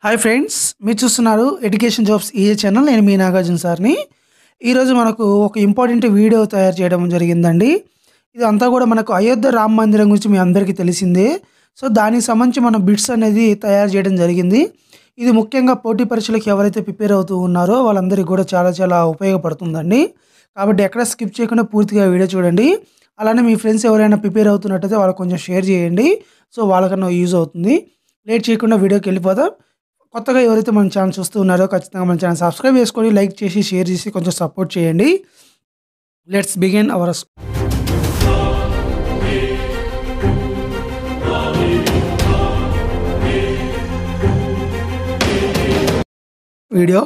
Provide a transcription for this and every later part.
Hi friends, మీరు చూస్తున్నారు education jobs EA channel. నేను మీ నాగార్జున సార్ని. ఈరోజు మనకు ఒక ఇంపార్టెంట్ వీడియో తయారు చేయడం జరిగిందండి. ఇదంతా కూడా మనకు అయోధ్య రామ మందిరం గురించి మీ అందరికీ తెలిసిందే. సో దానికి సంబంధించి మనం బిట్స్ అనేది తయారు చేయడం జరిగింది. ఇది ముఖ్యంగా పోటీ పరీక్షలకు ఎవరైతే ప్రిపేర్ అవుతూ ఉన్నారో వాళ్ళందరికీ కూడా చాలా చాలా ఉపయోగపడుతుందండి. కాబట్టి ఎక్కడ స్కిప్ చేయకుండా పూర్తిగా వీడియో చూడండి. అలానే మీ ఫ్రెండ్స్ ఎవరైనా ప్రిపేర్ అవుతున్నట్టయితే వాళ్ళకి కొంచెం షేర్ చేయండి. సో వాళ్ళకన్నా యూజ్ అవుతుంది. లేట్ చేయకుండా వీడియోకి వెళ్ళిపోదాం. కొత్తగా ఎవరైతే మన ఛానల్ చూస్తూ ఉన్నారో ఖచ్చితంగా మన ఛానల్ సబ్స్క్రైబ్ చేసుకొని లైక్ చేసి షేర్ చేసి కొంచెం సపోర్ట్ చేయండి. Let's begin our video.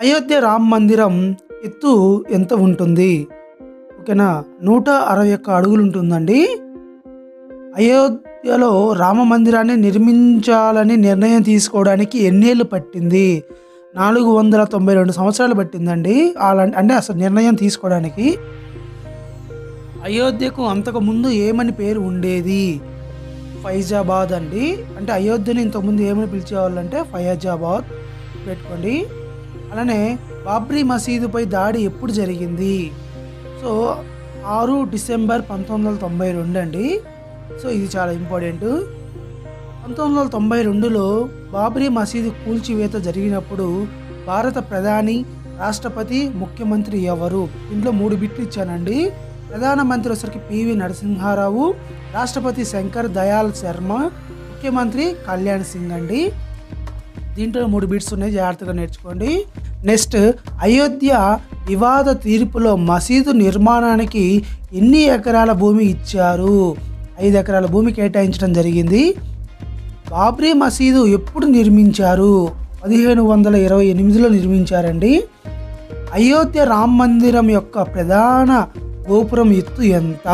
Ayodhya Rama మందిరం ఎత్తు ఎంత ఉంటుంది? ఓకేనా, 161 అడుగులు ఉంటుందండి. అయోధ్యలో రామ మందిరాన్ని నిర్మించాలని నిర్ణయం తీసుకోవడానికి ఎన్నేళ్ళు పట్టింది? 492 సంవత్సరాలు పట్టిందండి. అంటే అసలు నిర్ణయం తీసుకోవడానికి. అయోధ్యకు అంతకుముందు ఏమని పేరు ఉండేది? ఫైజాబాద్ అండి. అంటే అయోధ్యని ఇంతకుముందు ఏమని పిలిచేవాళ్ళంటే ఫైజాబాద్ పెట్టుకోండి. అలానే బాబ్రీ మసీదుపై దాడి ఎప్పుడు జరిగింది? సో 6 డిసెంబర్ 1992 అండి. సో ఇది చాలా ఇంపార్టెంట్. 1992లో బాబ్రీ మసీదు కూల్చివేత జరిగినప్పుడు భారత ప్రధాని, రాష్ట్రపతి, ముఖ్యమంత్రి ఎవరు? దీంట్లో 3 బిట్లు ఇచ్చానండి. ప్రధానమంత్రి వచ్చరికి పివి నరసింహారావు, రాష్ట్రపతి శంకర్ దయాళ్ శర్మ, ముఖ్యమంత్రి కళ్యాణ్ సింగ్ అండి. దీంట్లో 3 బిట్స్ ఉన్నాయి, జాగ్రత్తగా నేర్చుకోండి. నెక్స్ట్, అయోధ్య వివాద తీర్పులో మసీదు నిర్మాణానికి ఎన్ని ఎకరాల భూమి ఇచ్చారు? 5 ఎకరాల భూమి కేటాయించడం జరిగింది. బాబ్రీ మసీదు ఎప్పుడు నిర్మించారు? 1528లో నిర్మించారండి. అయోధ్య రామ మందిరం యొక్క ప్రధాన గోపురం ఎత్తు ఎంత?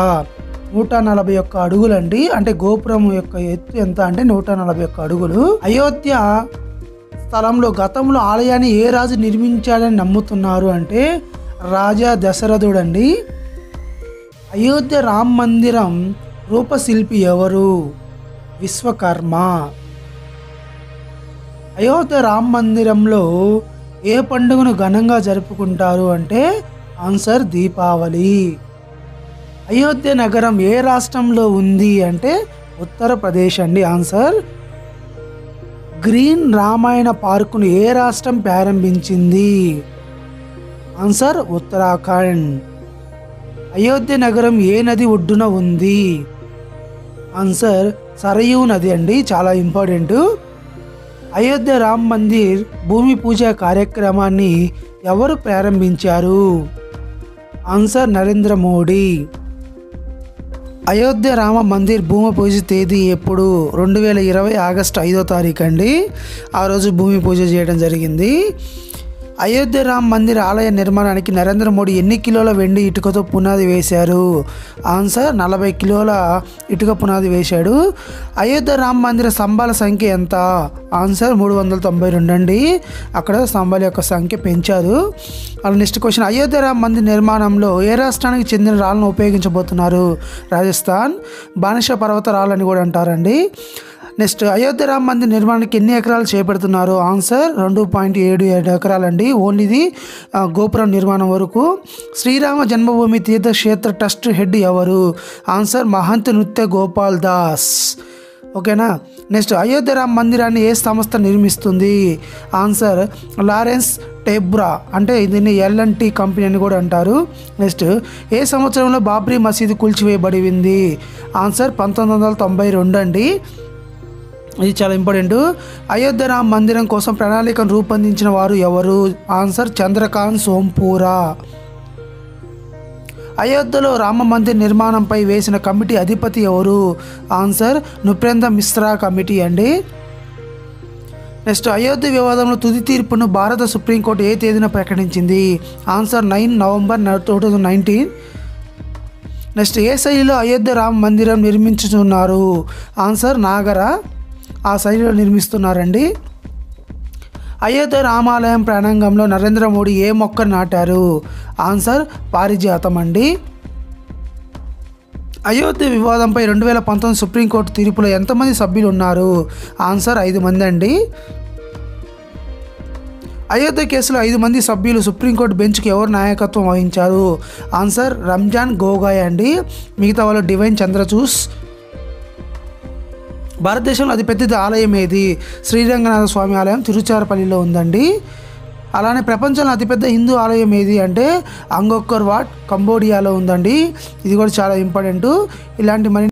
141 అడుగులండి. అంటే గోపురం యొక్క ఎత్తు ఎంత అంటే 141 అడుగులు. అయోధ్య స్థలంలో గతంలో ఆలయాన్ని ఏ రాజు నిర్మించాడని నమ్ముతున్నారు అంటే రాజా దశరథుడు అండి. అయోధ్య రామ మందిరం రూపశిల్పి ఎవరు? విశ్వకర్మ. అయోధ్య రామ మందిరంలో ఏ పండుగను ఘనంగా జరుపుకుంటారు అంటే ఆన్సర్ దీపావళి. అయోధ్య నగరం ఏ రాష్ట్రంలో ఉంది అంటే ఉత్తరప్రదేశ్ అండి. ఆన్సర్. గ్రీన్ రామాయణ పార్కును ఏ రాష్ట్రం ప్రారంభించింది? ఆన్సర్ ఉత్తరాఖండ్. అయోధ్య నగరం ఏ నది ఒడ్డున ఉంది? ఆన్సర్ సరయూ నది అండి. చాలా ఇంపార్టెంట్. అయోధ్య రామ్ మందిర్ భూమి పూజ కార్యక్రమాన్ని ఎవరు ప్రారంభించారు? ఆన్సర్ నరేంద్ర మోడీ. అయోధ్య రామ మందిర్ భూమి పూజ తేదీ ఎప్పుడు? 2020 ఆగస్టు 5వ తారీఖు అండి. ఆ రోజు భూమి పూజ చేయడం జరిగింది. అయోధ్య రామ మందిర్ ఆలయ నిర్మాణానికి నరేంద్ర మోడీ ఎన్ని కిలోల వెండి ఇటుకతో పునాది వేశారు? ఆన్సర్ 40 కిలోల ఇటుక పునాది వేశాడు. అయోధ్య రామ మందిర స్తంభాల సంఖ్య ఎంత? ఆన్సర్ 392 అండి. అక్కడ స్తంభాల యొక్క సంఖ్య పెంచారు. నెక్స్ట్ క్వశ్చన్, అయోధ్య రామ మందిర్ నిర్మాణంలో ఏ రాష్ట్రానికి చెందిన రాళ్ళను ఉపయోగించబోతున్నారు? రాజస్థాన్. బానిష పర్వత రాళ్ళని కూడా అంటారండి. నెక్స్ట్, అయోధ్య రామ మందిర్ నిర్మాణానికి ఎన్ని ఎకరాలు చేపడుతున్నారు? ఆన్సర్ 2.77 ఎకరాలండి. ఓన్లీది గోపురం నిర్మాణం వరకు. శ్రీరామ జన్మభూమి తీర్థక్షేత్ర ట్రస్ట్ హెడ్ ఎవరు? ఆన్సర్ మహంత్ నృత్య గోపాల్ దాస్. ఓకేనా. నెక్స్ట్, అయోధ్య రామ మందిరాన్ని ఏ సంస్థ నిర్మిస్తుంది? ఆన్సర్ లారెన్స్ టెబ్రా. అంటే దీన్ని L&T కంపెనీ అని కూడా అంటారు. నెక్స్ట్, ఏ సంవత్సరంలో బాబ్రీ మసీదు కూల్చివేయబడింది? ఆన్సర్ 1992 అండి. ఇది చాలా ఇంపార్టెంట్. అయోధ్య రామ మందిరం కోసం ప్రణాళికను రూపొందించిన వారు ఎవరు? ఆన్సర్ చంద్రకాంత్ సోంపూరా. అయోధ్యలో రామ మందిర్ నిర్మాణంపై వేసిన కమిటీ అధిపతి ఎవరు? ఆన్సర్ నృపేంద్ర మిశ్రా కమిటీ అండి. నెక్స్ట్, అయోధ్య వివాదంలో తుది తీర్పును భారత సుప్రీంకోర్టు ఏ తేదీన ప్రకటించింది? Answer 9 November 2019. నెక్స్ట్, ఏ శైలిలో అయోధ్య రామ మందిరం నిర్మించుతున్నారు? ఆన్సర్ నాగర. ఆ శైలిలో నిర్మిస్తున్నారండి. అయోధ్య రామాలయం ప్రాంగణంలో నరేంద్ర మోడీ ఏ మొక్కను నాటారు? ఆన్సర్ పారిజాతం అండి. అయోధ్య వివాదంపై 2019 సుప్రీంకోర్టు తీర్పులో ఎంతమంది సభ్యులు ఉన్నారు? ఆన్సర్ 5 మంది అండి. అయోధ్య కేసులో 5 మంది సభ్యులు సుప్రీంకోర్టు బెంచ్కి ఎవరు నాయకత్వం వహించారు? ఆన్సర్ రంజాన్ గోగాయ్ అండి. మిగతా వాళ్ళు డివైన్ చంద్రచూడ్. భారతదేశంలో అతిపెద్ద ఆలయం ఏది? శ్రీరంగనాథ స్వామి ఆలయం తిరుచారపల్లిలో ఉందండి. అలానే ప్రపంచంలో అతిపెద్ద హిందూ ఆలయం ఏది అంటే అంగోర్ వాట్ కంబోడియాలో ఉందండి. ఇది కూడా చాలా ఇంపార్టెంట్. ఇలాంటి మరి